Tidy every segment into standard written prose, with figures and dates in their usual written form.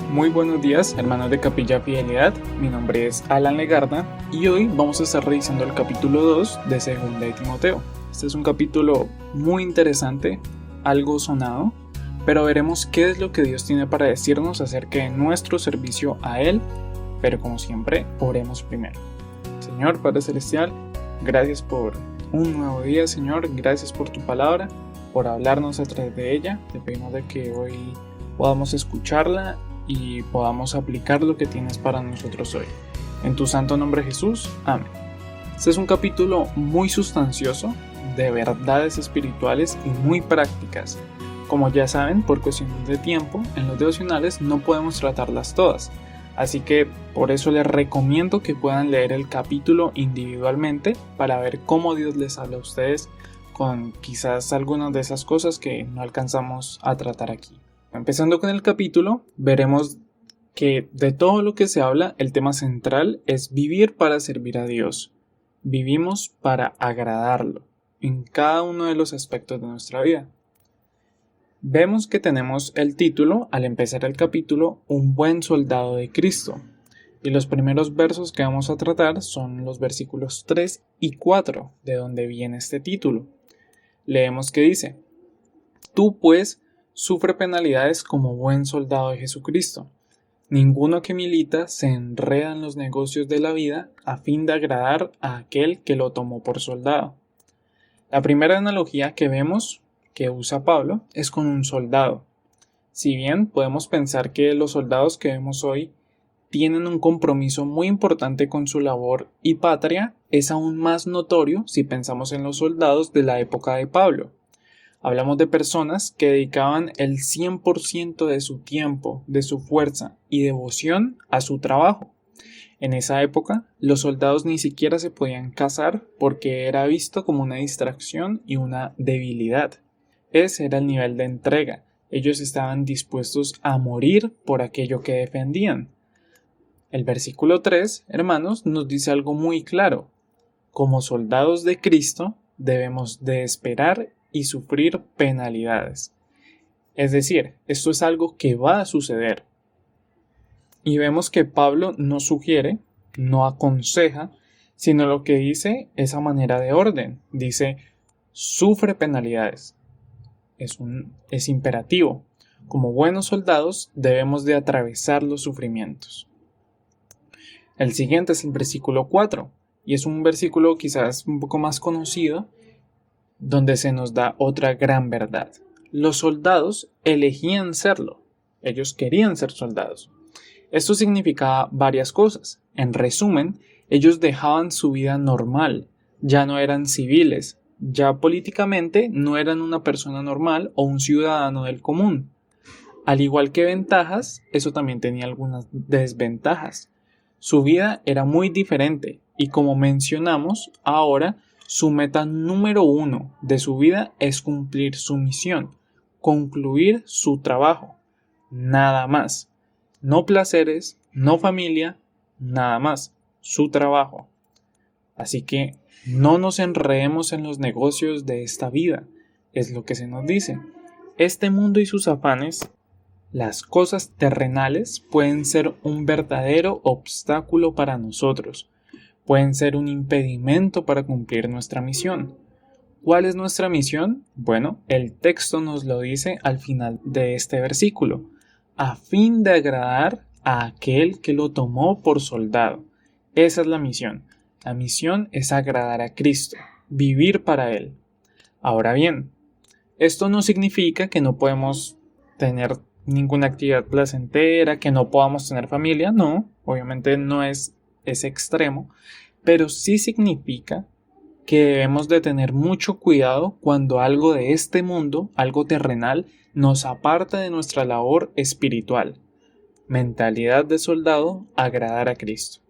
Muy buenos días, hermanos de Capilla Fidelidad. Mi nombre es Alan Legarda y hoy vamos a estar revisando el capítulo 2 de Segunda de Timoteo. Este es un capítulo muy interesante, algo sonado, pero veremos qué es lo que Dios tiene para decirnos acerca de nuestro servicio a Él, pero como siempre, oremos primero. Señor Padre Celestial, gracias por un nuevo día, Señor, gracias por tu palabra, por hablarnos a través de ella. Te pedimos de que hoy podamos escucharla y podamos aplicar lo que tienes para nosotros hoy. En tu santo nombre Jesús, amén. Este es un capítulo muy sustancioso, de verdades espirituales y muy prácticas. Como ya saben, por cuestiones de tiempo, en los devocionales no podemos tratarlas todas. Así que por eso les recomiendo que puedan leer el capítulo individualmente para ver cómo Dios les habla a ustedes con quizás algunas de esas cosas que no alcanzamos a tratar aquí. Empezando con el capítulo, veremos que de todo lo que se habla, el tema central es vivir para servir a Dios. Vivimos para agradarlo en cada uno de los aspectos de nuestra vida. Vemos que tenemos el título, al empezar el capítulo, Un buen soldado de Cristo. Y los primeros versos que vamos a tratar son los versículos 3 y 4, de donde viene este título. Leemos que dice: Tú pues, sufre penalidades como buen soldado de Jesucristo. Ninguno que milita se enreda en los negocios de la vida a fin de agradar a aquel que lo tomó por soldado. La primera analogía que vemos que usa Pablo es con un soldado. Si bien podemos pensar que los soldados que vemos hoy tienen un compromiso muy importante con su labor y patria, es aún más notorio si pensamos en los soldados de la época de Pablo. Hablamos de personas que dedicaban el 100% de su tiempo, de su fuerza y devoción a su trabajo. En esa época, los soldados ni siquiera se podían casar porque era visto como una distracción y una debilidad. Ese era el nivel de entrega. Ellos estaban dispuestos a morir por aquello que defendían. El versículo 3, hermanos, nos dice algo muy claro. Como soldados de Cristo, debemos de esperar y sufrir penalidades. Es decir, esto es algo que va a suceder. Y vemos que Pablo no sugiere, no aconseja, sino lo que dice es a manera de orden. Dice, sufre penalidades. Es imperativo. Como buenos soldados debemos de atravesar los sufrimientos. El siguiente es el versículo 4, y es un versículo quizás un poco más conocido, donde se nos da otra gran verdad. Los soldados elegían serlo. Ellos querían ser soldados. Esto significaba varias cosas. En resumen, ellos dejaban su vida normal. Ya no eran civiles. Ya políticamente no eran una persona normal o un ciudadano del común. Al igual que ventajas, eso también tenía algunas desventajas. Su vida era muy diferente y, como mencionamos, ahora su meta número 1 de su vida es cumplir su misión, concluir su trabajo, nada más. No placeres, no familia, nada más, su trabajo. Así que no nos enredemos en los negocios de esta vida, es lo que se nos dice. Este mundo y sus afanes, las cosas terrenales, pueden ser un verdadero obstáculo para nosotros. Pueden ser un impedimento para cumplir nuestra misión. ¿Cuál es nuestra misión? Bueno, el texto nos lo dice al final de este versículo. A fin de agradar a aquel que lo tomó por soldado. Esa es la misión. La misión es agradar a Cristo, vivir para Él. Ahora bien, esto no significa que no podemos tener ninguna actividad placentera, que no podamos tener familia, no, obviamente no es ese extremo, pero sí significa que debemos de tener mucho cuidado cuando algo de este mundo, algo terrenal, nos aparta de nuestra labor espiritual. Mentalidad de soldado, agradar a Cristo.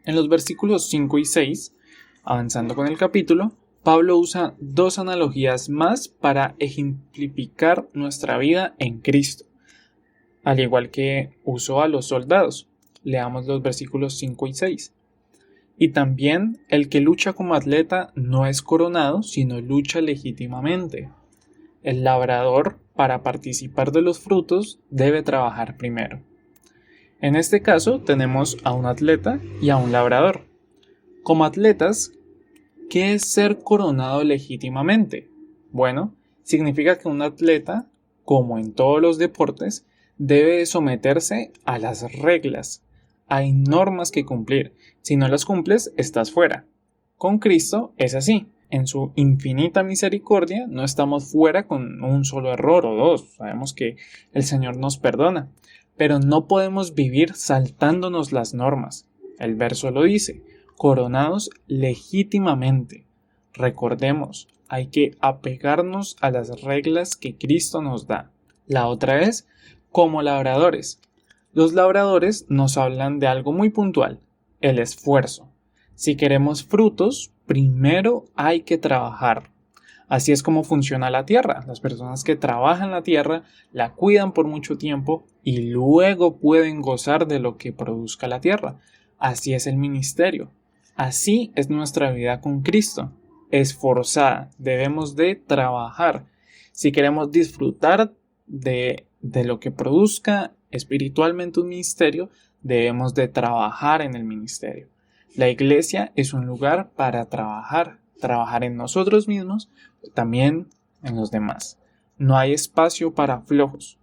En los versículos 5 y 6, avanzando con el capítulo, Pablo usa dos analogías más para ejemplificar nuestra vida en Cristo, al igual que usó a los soldados. Leamos los versículos 5 y 6. Y también el que lucha como atleta no es coronado, sino lucha legítimamente. El labrador, para participar de los frutos, debe trabajar primero. En este caso tenemos a un atleta y a un labrador. Como atletas, ¿qué es ser coronado legítimamente? Bueno, significa que un atleta, como en todos los deportes, debe someterse a las reglas. Hay normas que cumplir. Si no las cumples, estás fuera. Con Cristo es así. En su infinita misericordia no estamos fuera con un solo error o dos. Sabemos que el Señor nos perdona. Pero no podemos vivir saltándonos las normas. El verso lo dice, coronados legítimamente. Recordemos, hay que apegarnos a las reglas que Cristo nos da. La otra es, como labradores. Los labradores nos hablan de algo muy puntual, el esfuerzo. Si queremos frutos, primero hay que trabajar. Así es como funciona la tierra. Las personas que trabajan la tierra la cuidan por mucho tiempo y luego pueden gozar de lo que produzca la tierra. Así es el ministerio. Así es nuestra vida con Cristo. Esforzada. Debemos de trabajar. Si queremos disfrutar de lo que produzca espiritualmente un ministerio, debemos de trabajar en el ministerio. La iglesia es un lugar para trabajar en nosotros mismos, también en los demás. No hay espacio para flojos.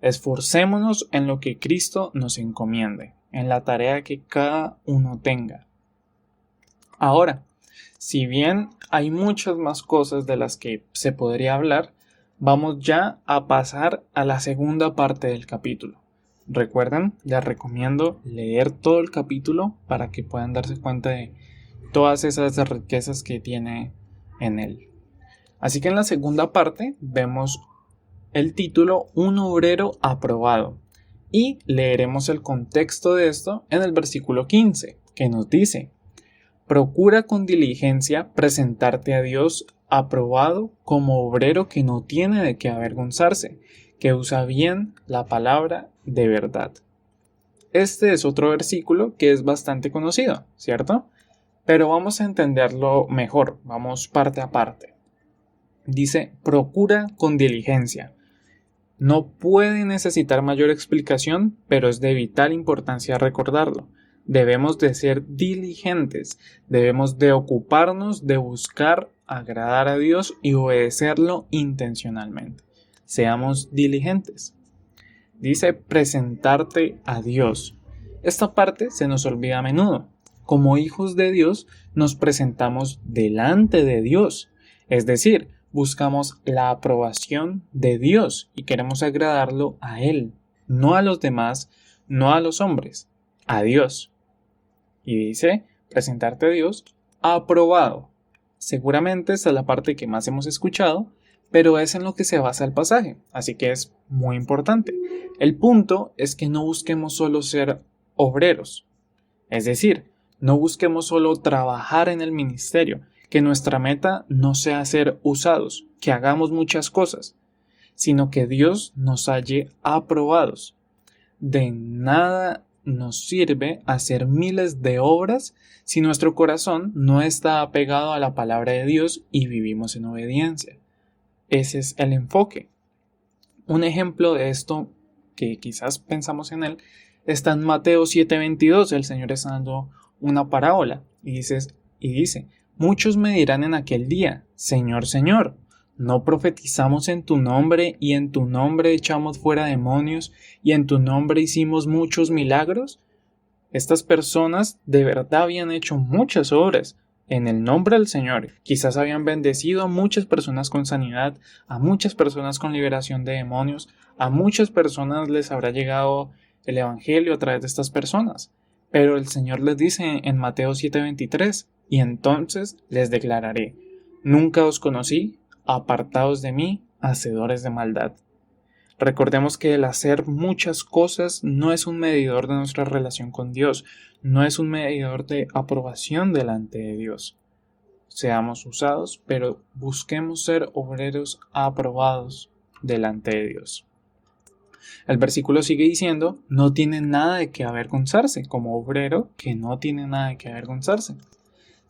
Esforcémonos en lo que Cristo nos encomiende, en la tarea que cada uno tenga. Ahora, si bien hay muchas más cosas de las que se podría hablar, vamos ya a pasar a la segunda parte del capítulo. Recuerden, les recomiendo leer todo el capítulo para que puedan darse cuenta de todas esas riquezas que tiene en él. Así que en la segunda parte vemos el título Un obrero aprobado y leeremos el contexto de esto en el versículo 15, que nos dice: procura con diligencia presentarte a Dios aprobado como obrero que no tiene de qué avergonzarse, que usa bien la palabra de verdad. Este es otro versículo que es bastante conocido, ¿cierto? Pero vamos a entenderlo mejor, vamos parte a parte. Dice, procura con diligencia. No puede necesitar mayor explicación, pero es de vital importancia recordarlo. Debemos de ser diligentes, debemos de ocuparnos de buscar agradar a Dios y obedecerlo intencionalmente. Seamos diligentes. Dice presentarte a Dios. Esta parte se nos olvida a menudo. Como hijos de Dios nos presentamos delante de Dios, es decir, buscamos la aprobación de Dios y queremos agradarlo a Él, no a los demás, no a los hombres, a Dios. Y dice, presentarte a Dios aprobado. Seguramente esta es la parte que más hemos escuchado, pero es en lo que se basa el pasaje, así que es muy importante. El punto es que no busquemos solo ser obreros, es decir, no busquemos solo trabajar en el ministerio, que nuestra meta no sea ser usados, que hagamos muchas cosas, sino que Dios nos halle aprobados. De nada nos sirve hacer miles de obras si nuestro corazón no está apegado a la palabra de Dios y vivimos en obediencia. Ese es el enfoque. Un ejemplo de esto, que quizás pensamos en él, está en Mateo 7:22. El Señor está dando una parábola y dice, muchos me dirán en aquel día, Señor, Señor, ¿no profetizamos en tu nombre y en tu nombre echamos fuera demonios y en tu nombre hicimos muchos milagros? Estas personas de verdad habían hecho muchas obras en el nombre del Señor. Quizás habían bendecido a muchas personas con sanidad, a muchas personas con liberación de demonios, a muchas personas les habrá llegado el Evangelio a través de estas personas. Pero el Señor les dice en Mateo 7:23, y entonces les declararé, nunca os conocí, apartaos de mí, hacedores de maldad. Recordemos que el hacer muchas cosas no es un medidor de nuestra relación con Dios, no es un medidor de aprobación delante de Dios. Seamos usados, pero busquemos ser obreros aprobados delante de Dios. El versículo sigue diciendo, no tiene nada de qué avergonzarse, como obrero que no tiene nada de qué avergonzarse.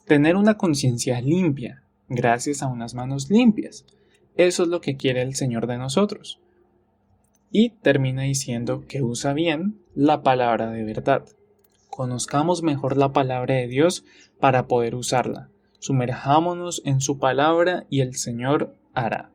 Tener una conciencia limpia, gracias a unas manos limpias. Eso es lo que quiere el Señor de nosotros. Y termina diciendo que usa bien la palabra de verdad. Conozcamos mejor la palabra de Dios para poder usarla. Sumerjámonos en su palabra y el Señor hará.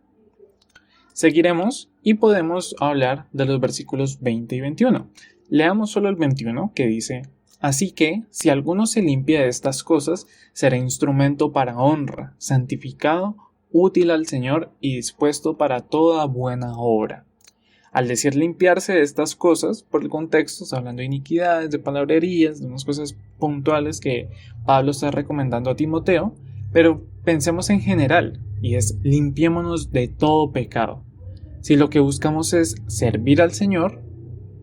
Seguiremos y podemos hablar de los versículos 20 y 21. Leamos solo el 21 que dice: Así que, si alguno se limpia de estas cosas, será instrumento para honra, santificado, útil al Señor y dispuesto para toda buena obra. Al decir limpiarse de estas cosas, por el contexto, está hablando de iniquidades, de palabrerías, de unas cosas puntuales que Pablo está recomendando a Timoteo, pero pensemos en general, y es limpiémonos de todo pecado. Si lo que buscamos es servir al Señor,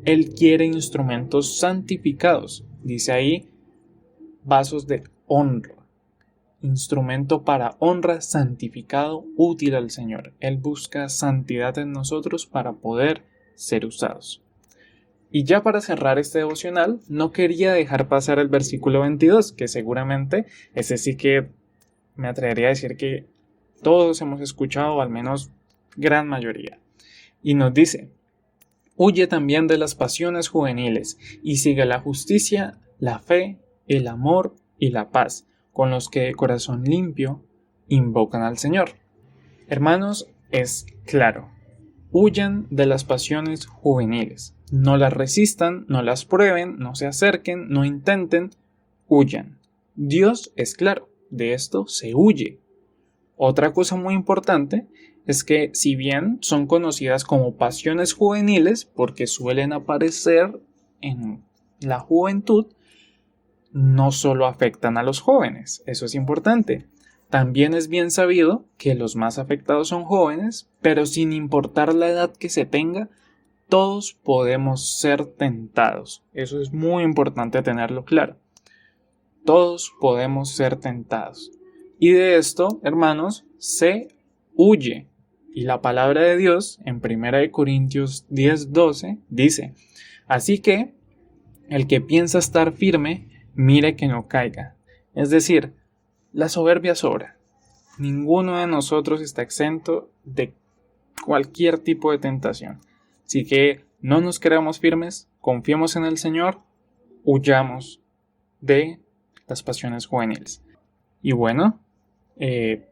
Él quiere instrumentos santificados. Dice ahí, vasos de honra. Instrumento para honra, santificado, útil al Señor. Él busca santidad en nosotros para poder ser usados. Y ya para cerrar este devocional, no quería dejar pasar el versículo 22, que seguramente ese sí que me atrevería a decir que todos hemos escuchado, o al menos gran mayoría. Y nos dice: huye también de las pasiones juveniles y sigue la justicia, la fe, el amor y la paz, con los que de corazón limpio invocan al Señor. Hermanos, es claro, huyan de las pasiones juveniles. No las resistan, no las prueben, no se acerquen, no intenten, huyan. Dios es claro, de esto se huye. Otra cosa muy importante es que, si bien son conocidas como pasiones juveniles porque suelen aparecer en la juventud, no solo afectan a los jóvenes, eso es importante. También es bien sabido que los más afectados son jóvenes, pero sin importar la edad que se tenga, todos podemos ser tentados. Eso es muy importante tenerlo claro. Todos podemos ser tentados. Y de esto, hermanos, se huye. Y la palabra de Dios en 1 Corintios 10:12 dice: así que el que piensa estar firme, mire que no caiga. Es decir, la soberbia sobra. Ninguno de nosotros está exento de cualquier tipo de tentación. Así que no nos creamos firmes, confiemos en el Señor, huyamos de las pasiones juveniles. Y bueno,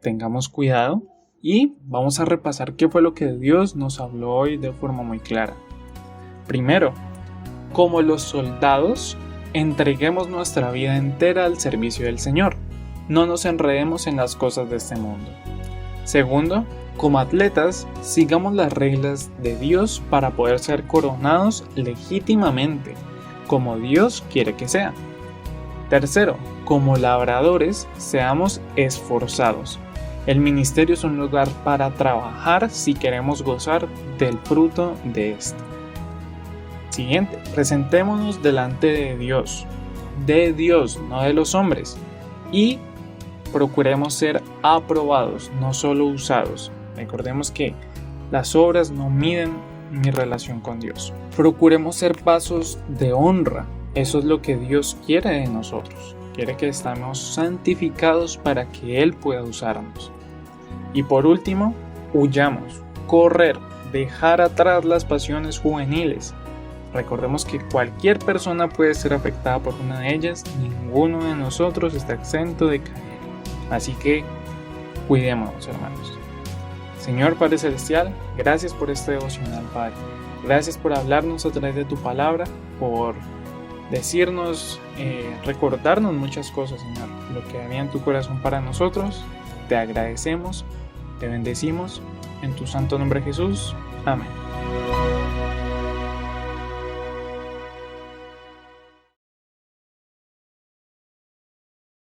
tengamos cuidado y vamos a repasar qué fue lo que Dios nos habló hoy de forma muy clara. Primero, como los soldados, entreguemos nuestra vida entera al servicio del Señor. No nos enredemos en las cosas de este mundo. Segundo, como atletas, sigamos las reglas de Dios para poder ser coronados legítimamente, como Dios quiere que sea. Tercero, como labradores, seamos esforzados. El ministerio es un lugar para trabajar si queremos gozar del fruto de esto. Siguiente, presentémonos delante de Dios, no de los hombres, y procuremos ser aprobados, no solo usados. Recordemos que las obras no miden mi relación con Dios. Procuremos ser vasos de honra. Eso es lo que Dios quiere de nosotros. Quiere que estemos santificados para que Él pueda usarnos. Y por último, huyamos, correr, dejar atrás las pasiones juveniles. Recordemos que cualquier persona puede ser afectada por una de ellas, ninguno de nosotros está exento de caer. Así que cuidémonos, hermanos. Señor Padre Celestial, gracias por este devocional, Padre. Gracias por hablarnos a través de tu palabra, por decirnos, recordarnos muchas cosas, Señor. Lo que había en tu corazón para nosotros, te agradecemos, te bendecimos. En tu santo nombre, Jesús. Amén.